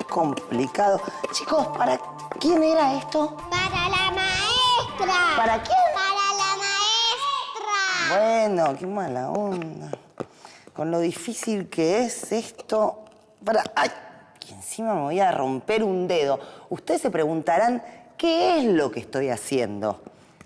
Complicado. Chicos, ¿para quién era esto? Para la maestra. ¿Para quién? Para la maestra. Bueno, qué mala onda. Con lo difícil que es esto... ¡Ay! Que encima me voy a romper un dedo. Ustedes se preguntarán, ¿qué es lo que estoy haciendo?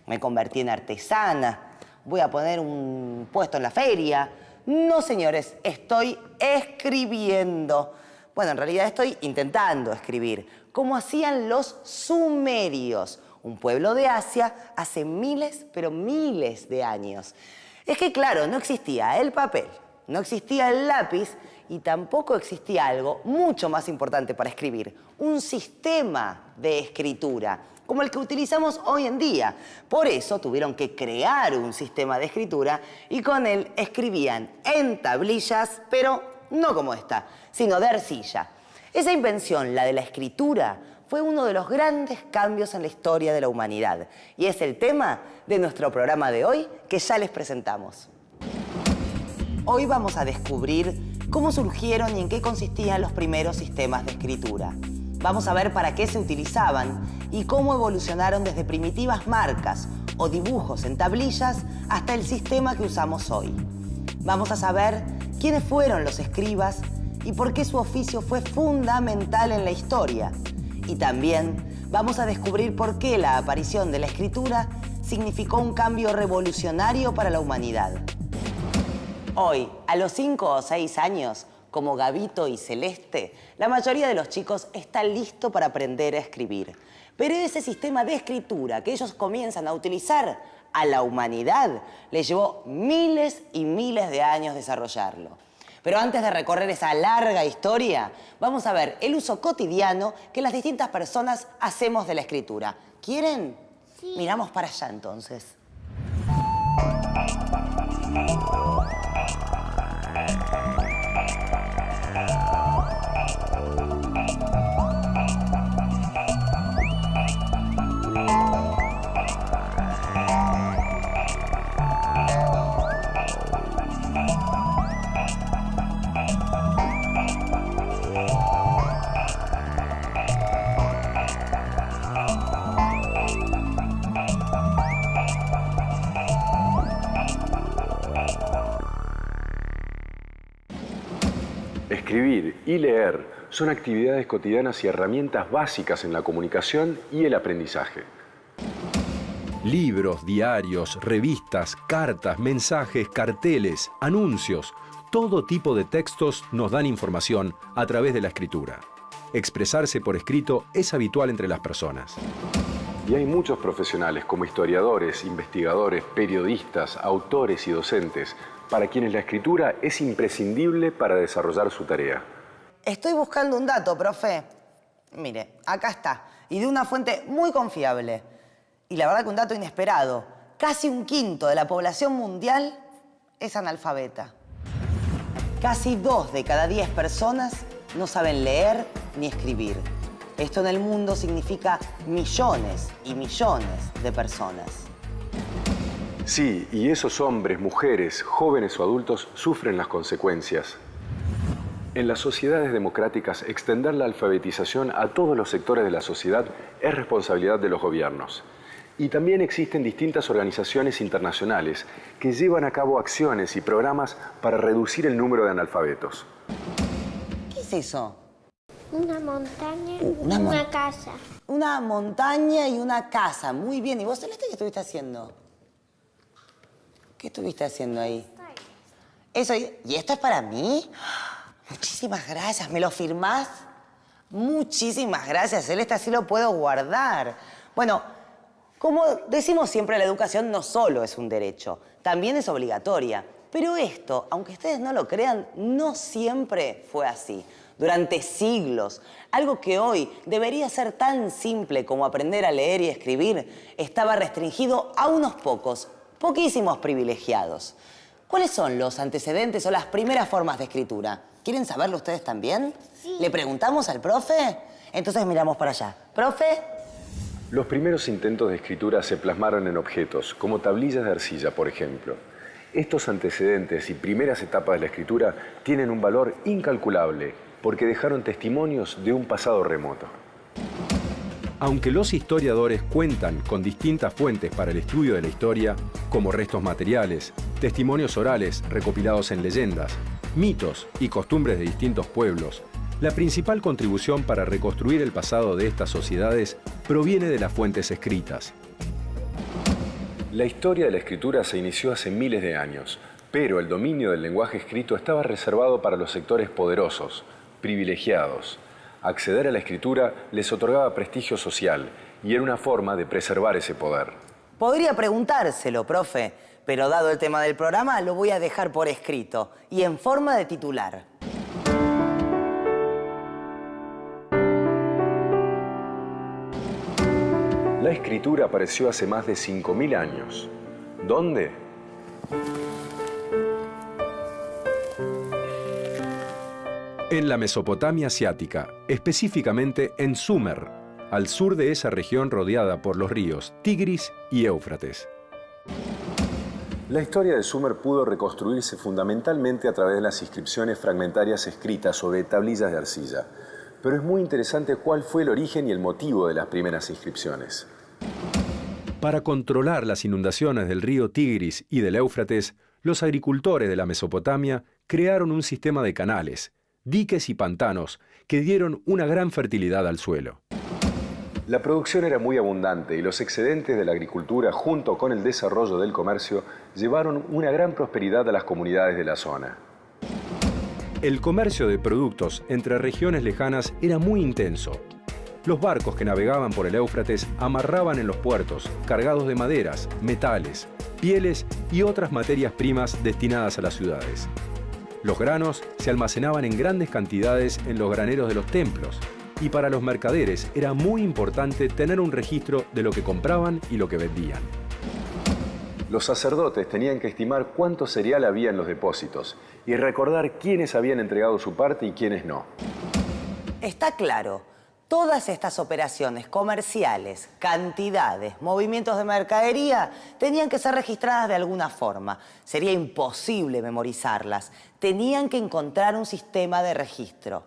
¿Me convertí en artesana? ¿Voy a poner un puesto en la feria? No, señores, estoy escribiendo. Bueno, en realidad estoy intentando escribir, como hacían los sumerios, un pueblo de Asia hace miles, pero miles de años. Es que, claro, no existía el papel, no existía el lápiz y tampoco existía algo mucho más importante para escribir, un sistema de escritura, como el que utilizamos hoy en día. Por eso tuvieron que crear un sistema de escritura y con él escribían en tablillas, pero no como esta, sino de arcilla. Esa invención, la de la escritura, fue uno de los grandes cambios en la historia de la humanidad. Y es el tema de nuestro programa de hoy que ya les presentamos. Hoy vamos a descubrir cómo surgieron y en qué consistían los primeros sistemas de escritura. Vamos a ver para qué se utilizaban y cómo evolucionaron desde primitivas marcas o dibujos en tablillas hasta el sistema que usamos hoy. Vamos a saber quiénes fueron los escribas y por qué su oficio fue fundamental en la historia. Y también vamos a descubrir por qué la aparición de la escritura significó un cambio revolucionario para la humanidad. Hoy, a los 5 o 6 años, como Gabito y Celeste, la mayoría de los chicos está listo para aprender a escribir. Pero ese sistema de escritura que ellos comienzan a utilizar a la humanidad le llevó miles y miles de años desarrollarlo. Pero antes de recorrer esa larga historia, vamos a ver el uso cotidiano que las distintas personas hacemos de la escritura. ¿Quieren? Sí. Miramos para allá entonces. Escribir y leer son actividades cotidianas y herramientas básicas en la comunicación y el aprendizaje. Libros, diarios, revistas, cartas, mensajes, carteles, anuncios, todo tipo de textos nos dan información a través de la escritura. Expresarse por escrito es habitual entre las personas. Y hay muchos profesionales como historiadores, investigadores, periodistas, autores y docentes para quienes la escritura es imprescindible para desarrollar su tarea. Estoy buscando un dato, profe. Mire, acá está. Y de una fuente muy confiable. Y la verdad que un dato inesperado. Casi 1/5 de la población mundial es analfabeta. Casi 2 de cada 10 personas no saben leer ni escribir. Esto en el mundo significa millones y millones de personas. Sí, y esos hombres, mujeres, jóvenes o adultos sufren las consecuencias. En las sociedades democráticas, extender la alfabetización a todos los sectores de la sociedad es responsabilidad de los gobiernos. Y también existen distintas organizaciones internacionales que llevan a cabo acciones y programas para reducir el número de analfabetos. ¿Qué es eso? Una montaña y una casa. Una montaña y una casa. Muy bien. ¿Y vos, Celeste, qué estuviste haciendo? ¿Qué estuviste haciendo ahí? Eso, ¿y esto es para mí? Muchísimas gracias. ¿Me lo firmás? Muchísimas gracias, Celeste. Así lo puedo guardar. Bueno, como decimos siempre, la educación no solo es un derecho, también es obligatoria. Pero esto, aunque ustedes no lo crean, no siempre fue así. Durante siglos, algo que hoy debería ser tan simple como aprender a leer y escribir, estaba restringido a unos pocos, poquísimos privilegiados. ¿Cuáles son los antecedentes o las primeras formas de escritura? ¿Quieren saberlo ustedes también? Sí. ¿Le preguntamos al profe? Entonces miramos para allá. ¿Profe? Los primeros intentos de escritura se plasmaron en objetos, como tablillas de arcilla, por ejemplo. Estos antecedentes y primeras etapas de la escritura tienen un valor incalculable porque dejaron testimonios de un pasado remoto. Aunque los historiadores cuentan con distintas fuentes para el estudio de la historia, como restos materiales, testimonios orales recopilados en leyendas, mitos y costumbres de distintos pueblos, la principal contribución para reconstruir el pasado de estas sociedades proviene de las fuentes escritas. La historia de la escritura se inició hace miles de años, pero el dominio del lenguaje escrito estaba reservado para los sectores poderosos, privilegiados. Acceder a la escritura les otorgaba prestigio social y era una forma de preservar ese poder. Podría preguntárselo, profe, pero dado el tema del programa, lo voy a dejar por escrito y en forma de titular. La escritura apareció hace más de 5.000 años. ¿Dónde? En la Mesopotamia asiática, específicamente en Sumer, al sur de esa región rodeada por los ríos Tigris y Éufrates. La historia de Sumer pudo reconstruirse fundamentalmente a través de las inscripciones fragmentarias escritas sobre tablillas de arcilla. Pero es muy interesante cuál fue el origen y el motivo de las primeras inscripciones. Para controlar las inundaciones del río Tigris y del Éufrates, los agricultores de la Mesopotamia crearon un sistema de canales, diques y pantanos que dieron una gran fertilidad al suelo. La producción era muy abundante y los excedentes de la agricultura, junto con el desarrollo del comercio, llevaron una gran prosperidad a las comunidades de la zona. El comercio de productos entre regiones lejanas era muy intenso. Los barcos que navegaban por el Éufrates amarraban en los puertos, cargados de maderas, metales, pieles y otras materias primas destinadas a las ciudades. Los granos se almacenaban en grandes cantidades en los graneros de los templos, y para los mercaderes era muy importante tener un registro de lo que compraban y lo que vendían. Los sacerdotes tenían que estimar cuánto cereal había en los depósitos y recordar quiénes habían entregado su parte y quiénes no. Está claro, todas estas operaciones comerciales, cantidades, movimientos de mercadería, tenían que ser registradas de alguna forma. Sería imposible memorizarlas. Tenían que encontrar un sistema de registro.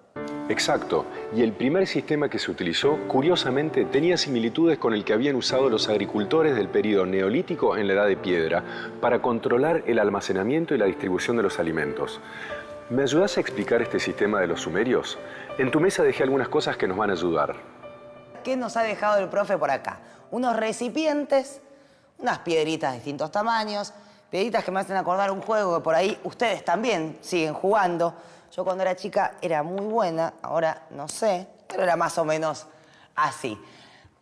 Exacto, y el primer sistema que se utilizó, curiosamente, tenía similitudes con el que habían usado los agricultores del período neolítico en la Edad de Piedra para controlar el almacenamiento y la distribución de los alimentos. ¿Me ayudás a explicar este sistema de los sumerios? En tu mesa dejé algunas cosas que nos van a ayudar. ¿Qué nos ha dejado el profe por acá? Unos recipientes, unas piedritas de distintos tamaños, piedritas que me hacen acordar un juego que por ahí ustedes también siguen jugando. Yo cuando era chica era muy buena, ahora no sé, pero era más o menos así.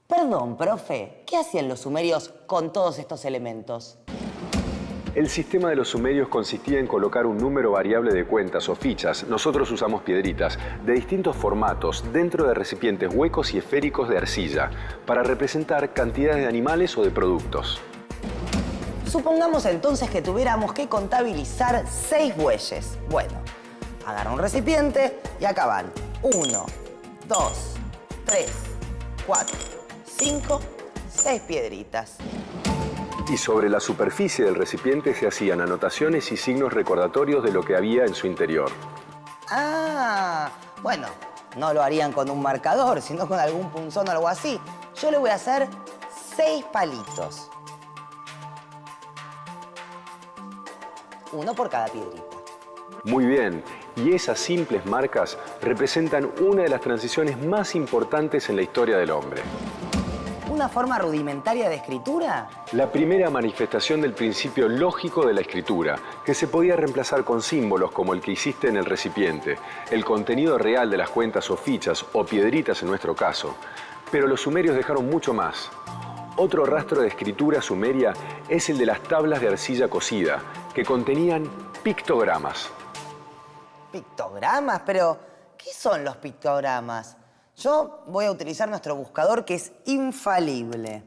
Perdón, profe, ¿qué hacían los sumerios con todos estos elementos? El sistema de los sumerios consistía en colocar un número variable de cuentas o fichas, nosotros usamos piedritas, de distintos formatos dentro de recipientes huecos y esféricos de arcilla, para representar cantidades de animales o de productos. Supongamos entonces que tuviéramos que contabilizar 6 bueyes. Bueno, agarra un recipiente y acá van 1, 2, 3, 4, 5, 6 piedritas. Y sobre la superficie del recipiente se hacían anotaciones y signos recordatorios de lo que había en su interior. Ah, bueno, no lo harían con un marcador, sino con algún punzón o algo así. Yo le voy a hacer 6 palitos. Uno por cada piedrita. Muy bien, y esas simples marcas representan una de las transiciones más importantes en la historia del hombre. ¿Una forma rudimentaria de escritura? La primera manifestación del principio lógico de la escritura, que se podía reemplazar con símbolos como el que hiciste en el recipiente, el contenido real de las cuentas o fichas, o piedritas en nuestro caso. Pero los sumerios dejaron mucho más. Otro rastro de escritura sumeria es el de las tablas de arcilla cocida, que contenían pictogramas. ¿Pictogramas? Pero, ¿qué son los pictogramas? Yo voy a utilizar nuestro buscador, que es infalible.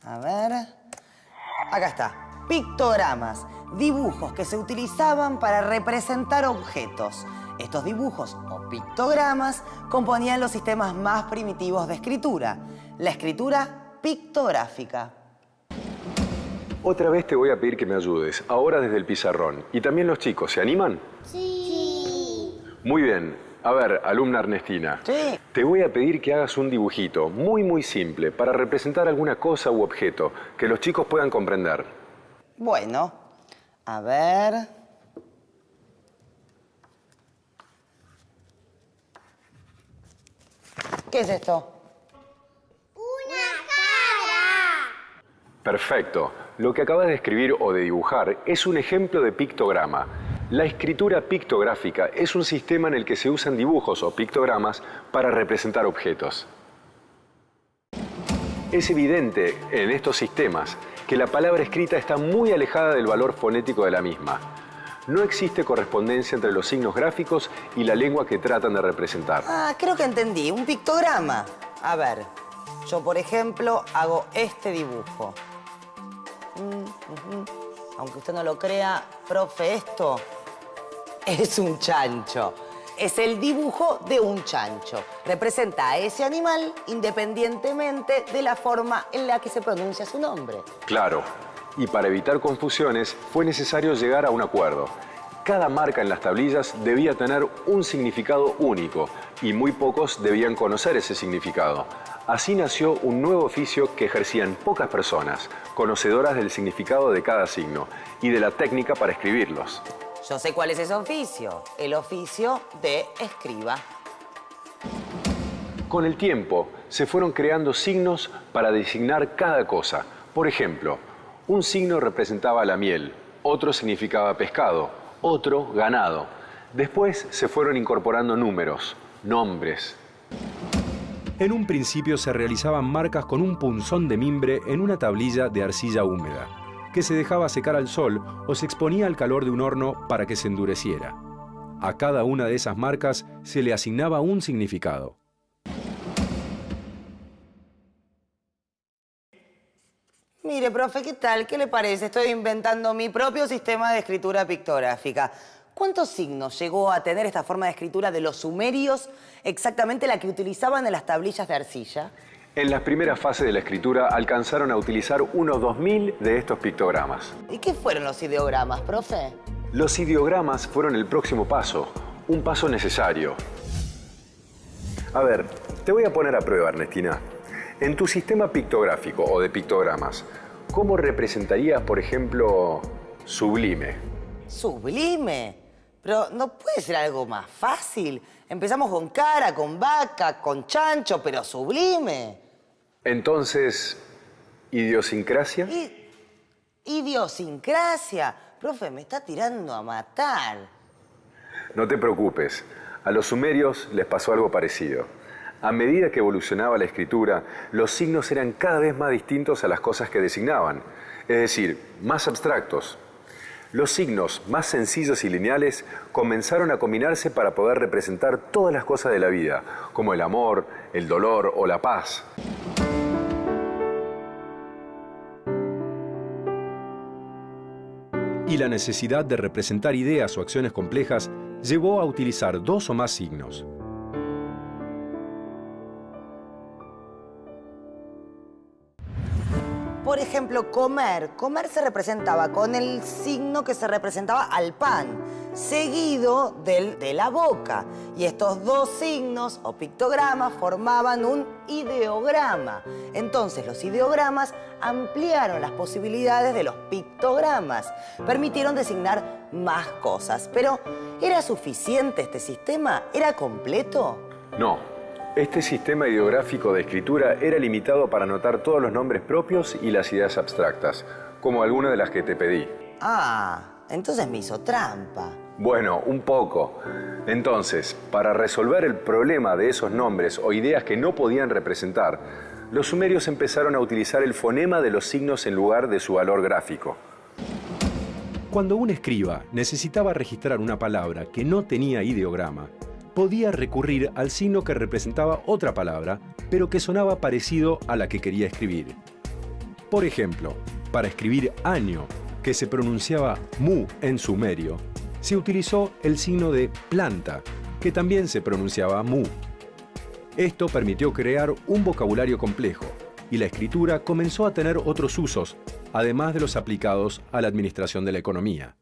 A ver... Acá está. Pictogramas. Dibujos que se utilizaban para representar objetos. Estos dibujos o pictogramas componían los sistemas más primitivos de escritura. La escritura pictográfica. Otra vez te voy a pedir que me ayudes, ahora desde el pizarrón. Y también los chicos, ¿se animan? Sí. Muy bien. A ver, alumna Ernestina. Sí. Te voy a pedir que hagas un dibujito muy simple para representar alguna cosa u objeto que los chicos puedan comprender. Bueno, a ver. ¿Qué es esto? ¡Una cara! Perfecto. Lo que acabas de escribir o de dibujar es un ejemplo de pictograma. La escritura pictográfica es un sistema en el que se usan dibujos o pictogramas para representar objetos. Es evidente en estos sistemas que la palabra escrita está muy alejada del valor fonético de la misma. No existe correspondencia entre los signos gráficos y la lengua que tratan de representar. Ah, creo que entendí. Un pictograma. A ver, yo por ejemplo hago este dibujo. Aunque usted no lo crea, profe, esto es un chancho. Es el dibujo de un chancho. Representa a ese animal independientemente de la forma en la que se pronuncia su nombre. Claro. Y para evitar confusiones fue necesario llegar a un acuerdo. Cada marca en las tablillas debía tener un significado único y muy pocos debían conocer ese significado. Así nació un nuevo oficio que ejercían pocas personas, conocedoras del significado de cada signo y de la técnica para escribirlos. Yo sé cuál es ese oficio. El oficio de escriba. Con el tiempo se fueron creando signos para designar cada cosa. Por ejemplo, un signo representaba la miel, otro significaba pescado, otro ganado. Después se fueron incorporando números, nombres. En un principio se realizaban marcas con un punzón de mimbre en una tablilla de arcilla húmeda, que se dejaba secar al sol o se exponía al calor de un horno para que se endureciera. A cada una de esas marcas se le asignaba un significado. Mire, profe, ¿qué tal? ¿Qué le parece? Estoy inventando mi propio sistema de escritura pictográfica. ¿Cuántos signos llegó a tener esta forma de escritura de los sumerios, exactamente la que utilizaban en las tablillas de arcilla? En las primeras fases de la escritura alcanzaron a utilizar unos 2000 de estos pictogramas. ¿Y qué fueron los ideogramas, profe? Los ideogramas fueron el próximo paso, un paso necesario. A ver, te voy a poner a prueba, Ernestina. En tu sistema pictográfico o de pictogramas, ¿cómo representarías, por ejemplo, sublime? ¿Sublime? Pero no puede ser algo más fácil. Empezamos con cara, con vaca, con chancho, pero sublime. Entonces, ¿idiosincrasia? Idiosincrasia. Profe, me está tirando a matar. No te preocupes. A los sumerios les pasó algo parecido. A medida que evolucionaba la escritura, los signos eran cada vez más distintos a las cosas que designaban, es decir, más abstractos. Los signos más sencillos y lineales comenzaron a combinarse para poder representar todas las cosas de la vida, como el amor, el dolor o la paz. Y la necesidad de representar ideas o acciones complejas llevó a utilizar dos o más signos. Por ejemplo, comer. Comer se representaba con el signo que se representaba al pan, seguido del de la boca. Y estos dos signos o pictogramas formaban un ideograma. Entonces, los ideogramas ampliaron las posibilidades de los pictogramas. Permitieron designar más cosas. Pero, ¿era suficiente este sistema? ¿Era completo? No. Este sistema ideográfico de escritura era limitado para anotar todos los nombres propios y las ideas abstractas, como algunas de las que te pedí. Ah, entonces me hizo trampa. Bueno, un poco. Entonces, para resolver el problema de esos nombres o ideas que no podían representar, los sumerios empezaron a utilizar el fonema de los signos en lugar de su valor gráfico. Cuando un escriba necesitaba registrar una palabra que no tenía ideograma, podía recurrir al signo que representaba otra palabra, pero que sonaba parecido a la que quería escribir. Por ejemplo, para escribir año, que se pronunciaba mu en sumerio, se utilizó el signo de planta, que también se pronunciaba mu. Esto permitió crear un vocabulario complejo, y la escritura comenzó a tener otros usos, además de los aplicados a la administración de la economía.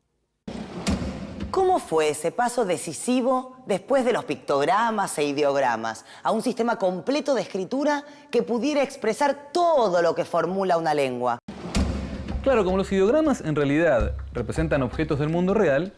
¿Cómo fue ese paso decisivo después de los pictogramas e ideogramas a un sistema completo de escritura que pudiera expresar todo lo que formula una lengua? Claro, como los ideogramas en realidad representan objetos del mundo real,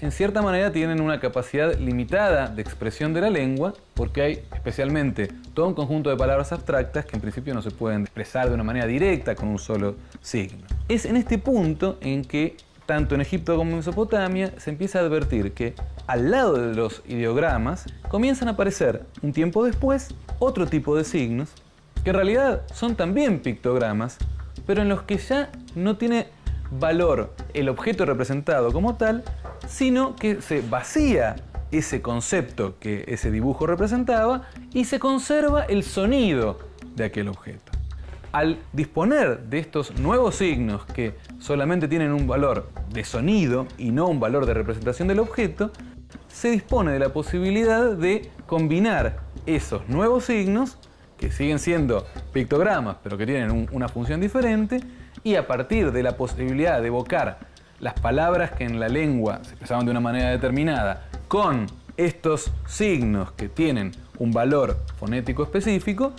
en cierta manera tienen una capacidad limitada de expresión de la lengua, porque hay especialmente todo un conjunto de palabras abstractas que en principio no se pueden expresar de una manera directa con un solo signo. Es en este punto en que tanto en Egipto como en Mesopotamia se empieza a advertir que al lado de los ideogramas comienzan a aparecer un tiempo después otro tipo de signos que en realidad son también pictogramas, pero en los que ya no tiene valor el objeto representado como tal, sino que se vacía ese concepto que ese dibujo representaba y se conserva el sonido de aquel objeto. Al disponer de estos nuevos signos que solamente tienen un valor de sonido y no un valor de representación del objeto, se dispone de la posibilidad de combinar esos nuevos signos, que siguen siendo pictogramas, pero que tienen una función diferente, y a partir de la posibilidad de evocar las palabras que en la lengua se expresaban de una manera determinada con estos signos que tienen un valor fonético específico,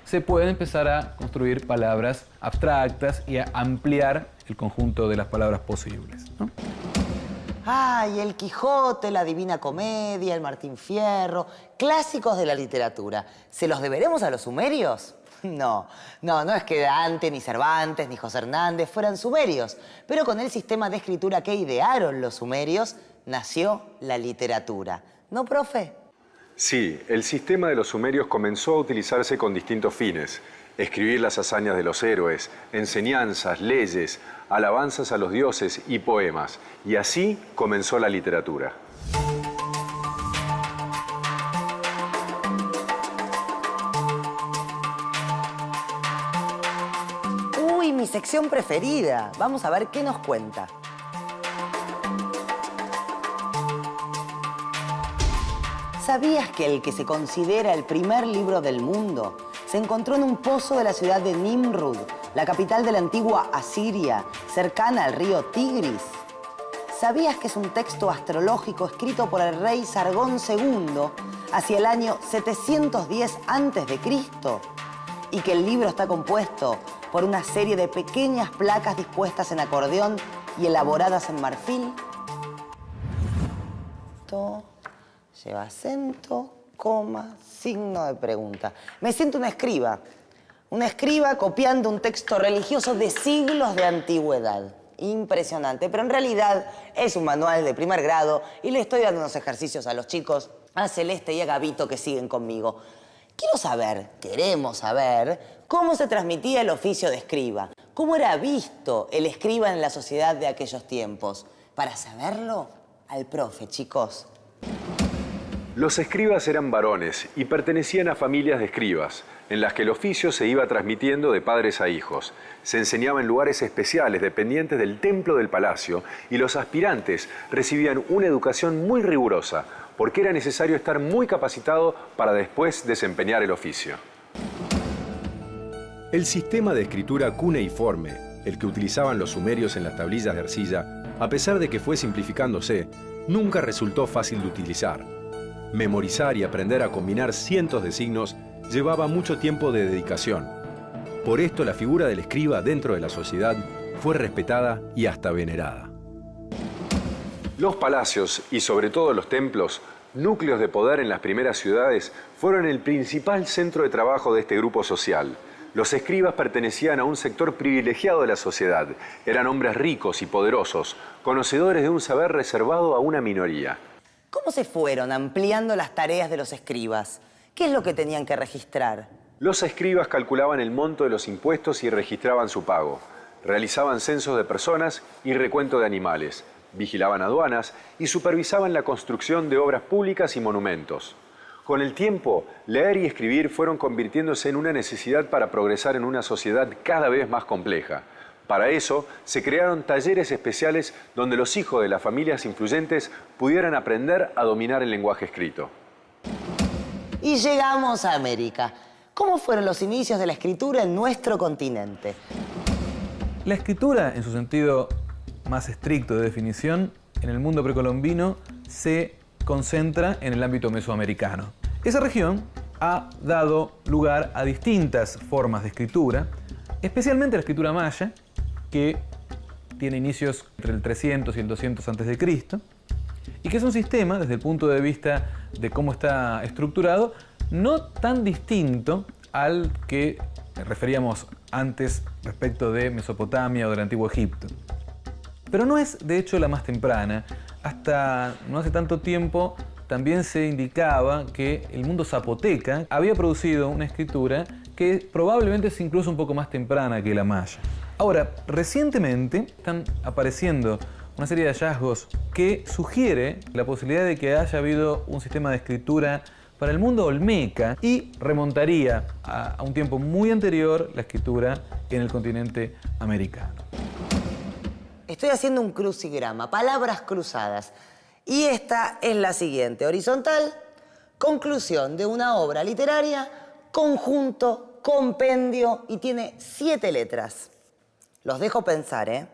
se pueden empezar a construir palabras abstractas y a ampliar el conjunto de las palabras posibles, ¿no? Ay, el Quijote, la Divina Comedia, el Martín Fierro, clásicos de la literatura. ¿Se los deberemos a los sumerios? No es que Dante, ni Cervantes, ni José Hernández fueran sumerios, pero con el sistema de escritura que idearon los sumerios nació la literatura. ¿No, profe? Sí, el sistema de los sumerios comenzó a utilizarse con distintos fines. Escribir las hazañas de los héroes, enseñanzas, leyes, alabanzas a los dioses y poemas. Y así comenzó la literatura. Uy, mi sección preferida. Vamos a ver qué nos cuenta. ¿Sabías que el que se considera el primer libro del mundo se encontró en un pozo de la ciudad de Nimrud, la capital de la antigua Asiria, cercana al río Tigris? ¿Sabías que es un texto astrológico escrito por el rey Sargón II hacia el año 710 a.C.? Y que el libro está compuesto por una serie de pequeñas placas dispuestas en acordeón y elaboradas en marfil. Lleva acento, coma, signo de pregunta. Me siento una escriba copiando un texto religioso de siglos de antigüedad. Impresionante, pero en realidad es un manual de primer grado y le estoy dando unos ejercicios a los chicos, a Celeste y a Gabito, que siguen conmigo. Queremos saber cómo se transmitía el oficio de escriba, cómo era visto el escriba en la sociedad de aquellos tiempos. Para saberlo, al profe, chicos. Los escribas eran varones y pertenecían a familias de escribas, en las que el oficio se iba transmitiendo de padres a hijos. Se enseñaba en lugares especiales dependientes del templo del palacio y los aspirantes recibían una educación muy rigurosa, porque era necesario estar muy capacitado para después desempeñar el oficio. El sistema de escritura cuneiforme, el que utilizaban los sumerios en las tablillas de arcilla, a pesar de que fue simplificándose, nunca resultó fácil de utilizar. Memorizar y aprender a combinar cientos de signos llevaba mucho tiempo de dedicación. Por esto la figura del escriba dentro de la sociedad fue respetada y hasta venerada. Los palacios y sobre todo los templos, núcleos de poder en las primeras ciudades, fueron el principal centro de trabajo de este grupo social. Los escribas pertenecían a un sector privilegiado de la sociedad. Eran hombres ricos y poderosos, conocedores de un saber reservado a una minoría. ¿Cómo se fueron ampliando las tareas de los escribas? ¿Qué es lo que tenían que registrar? Los escribas calculaban el monto de los impuestos y registraban su pago. Realizaban censos de personas y recuento de animales. Vigilaban aduanas y supervisaban la construcción de obras públicas y monumentos. Con el tiempo, leer y escribir fueron convirtiéndose en una necesidad para progresar en una sociedad cada vez más compleja. Para eso, se crearon talleres especiales donde los hijos de las familias influyentes pudieran aprender a dominar el lenguaje escrito. Y llegamos a América. ¿Cómo fueron los inicios de la escritura en nuestro continente? La escritura, en su sentido más estricto de definición, en el mundo precolombino se concentra en el ámbito mesoamericano. Esa región ha dado lugar a distintas formas de escritura, especialmente la escritura maya, que tiene inicios entre el 300 y el 200 a.C., y que es un sistema, desde el punto de vista de cómo está estructurado, no tan distinto al que referíamos antes respecto de Mesopotamia o del Antiguo Egipto. Pero no es, de hecho, la más temprana. Hasta no hace tanto tiempo también se indicaba que el mundo zapoteca había producido una escritura que probablemente es incluso un poco más temprana que la maya. Ahora, recientemente están apareciendo una serie de hallazgos que sugiere la posibilidad de que haya habido un sistema de escritura para el mundo olmeca y remontaría a un tiempo muy anterior la escritura en el continente americano. Estoy haciendo un crucigrama, palabras cruzadas. Y esta es la siguiente. Horizontal, conclusión de una obra literaria, conjunto, compendio, y tiene 7 letras. Los dejo pensar, ¿eh?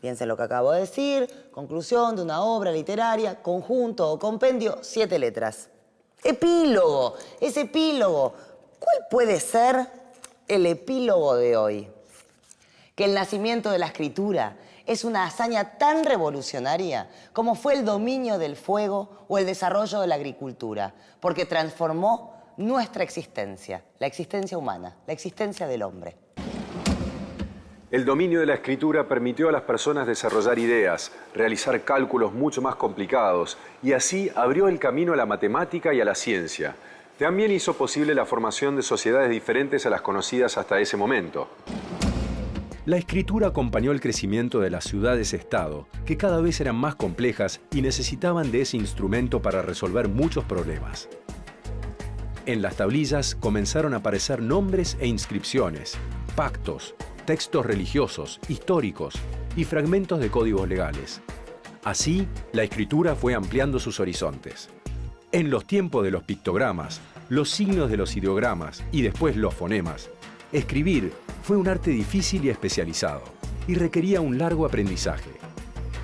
Piensen lo que acabo de decir. Conclusión de una obra literaria, conjunto o compendio, 7 letras. Epílogo, es epílogo. ¿Cuál puede ser el epílogo de hoy? Que el nacimiento de la escritura es una hazaña tan revolucionaria como fue el dominio del fuego o el desarrollo de la agricultura, porque transformó nuestra existencia, la existencia humana, la existencia del hombre. El dominio de la escritura permitió a las personas desarrollar ideas, realizar cálculos mucho más complicados y así abrió el camino a la matemática y a la ciencia. También hizo posible la formación de sociedades diferentes a las conocidas hasta ese momento. La escritura acompañó el crecimiento de las ciudades-estado, que cada vez eran más complejas y necesitaban de ese instrumento para resolver muchos problemas. En las tablillas comenzaron a aparecer nombres e inscripciones, pactos, textos religiosos, históricos y fragmentos de códigos legales. Así, la escritura fue ampliando sus horizontes. En los tiempos de los pictogramas, los signos de los ideogramas y después los fonemas, escribir fue un arte difícil y especializado, y requería un largo aprendizaje.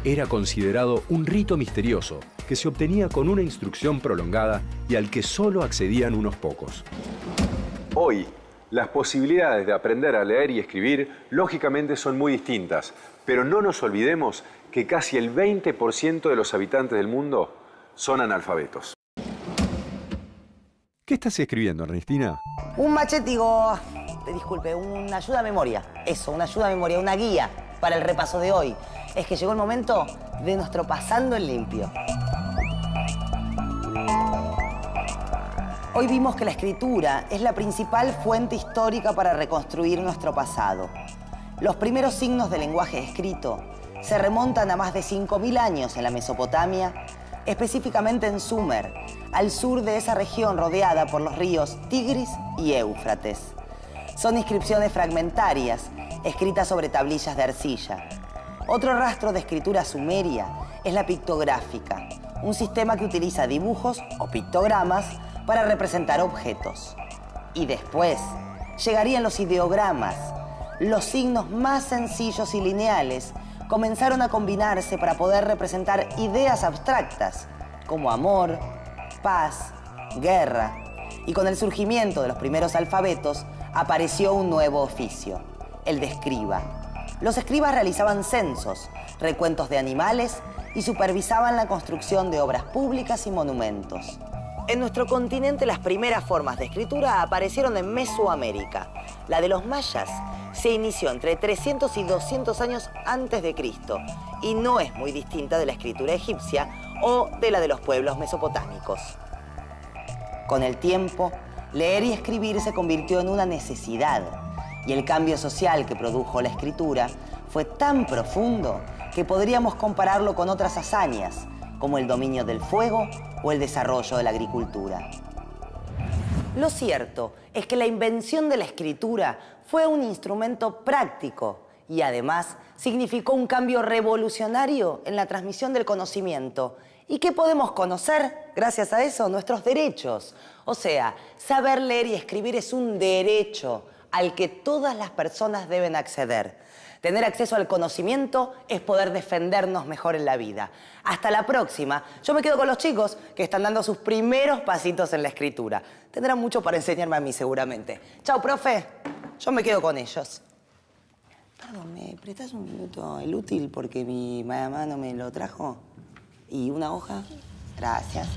Era considerado un rito misterioso que se obtenía con una instrucción prolongada y al que solo accedían unos pocos. Hoy, las posibilidades de aprender a leer y escribir, lógicamente, son muy distintas, pero no nos olvidemos que casi el 20% de los habitantes del mundo son analfabetos. ¿Qué estás escribiendo, Ernestina? Un machetigo, disculpe, una ayuda a memoria. Eso, una ayuda a memoria, una guía para el repaso de hoy. Es que llegó el momento de nuestro Pasando en Limpio. Hoy vimos que la escritura es la principal fuente histórica para reconstruir nuestro pasado. Los primeros signos del lenguaje escrito se remontan a más de 5.000 años en la Mesopotamia, específicamente en Sumer, al sur de esa región rodeada por los ríos Tigris y Éufrates. Son inscripciones fragmentarias, escritas sobre tablillas de arcilla. Otro rastro de escritura sumeria es la pictográfica, un sistema que utiliza dibujos o pictogramas para representar objetos. Y después llegarían los ideogramas. Los signos más sencillos y lineales comenzaron a combinarse para poder representar ideas abstractas, como amor, paz, guerra. Y con el surgimiento de los primeros alfabetos, apareció un nuevo oficio, el de escriba. Los escribas realizaban censos, recuentos de animales y supervisaban la construcción de obras públicas y monumentos. En nuestro continente, las primeras formas de escritura aparecieron en Mesoamérica. La de los mayas se inició entre 300 y 200 años antes de Cristo y no es muy distinta de la escritura egipcia o de la de los pueblos mesopotámicos. Con el tiempo, leer y escribir se convirtió en una necesidad y el cambio social que produjo la escritura fue tan profundo que podríamos compararlo con otras hazañas, como el dominio del fuego o el desarrollo de la agricultura. Lo cierto es que la invención de la escritura fue un instrumento práctico y además significó un cambio revolucionario en la transmisión del conocimiento. ¿Y qué podemos conocer gracias a eso? Nuestros derechos. O sea, saber leer y escribir es un derecho al que todas las personas deben acceder. Tener acceso al conocimiento es poder defendernos mejor en la vida. Hasta la próxima. Yo me quedo con los chicos que están dando sus primeros pasitos en la escritura. Tendrán mucho para enseñarme a mí, seguramente. Chau, profe. Yo me quedo con ellos. Perdón, ¿me prestás un minuto el útil porque mi mamá no me lo trajo? ¿Y una hoja? Gracias.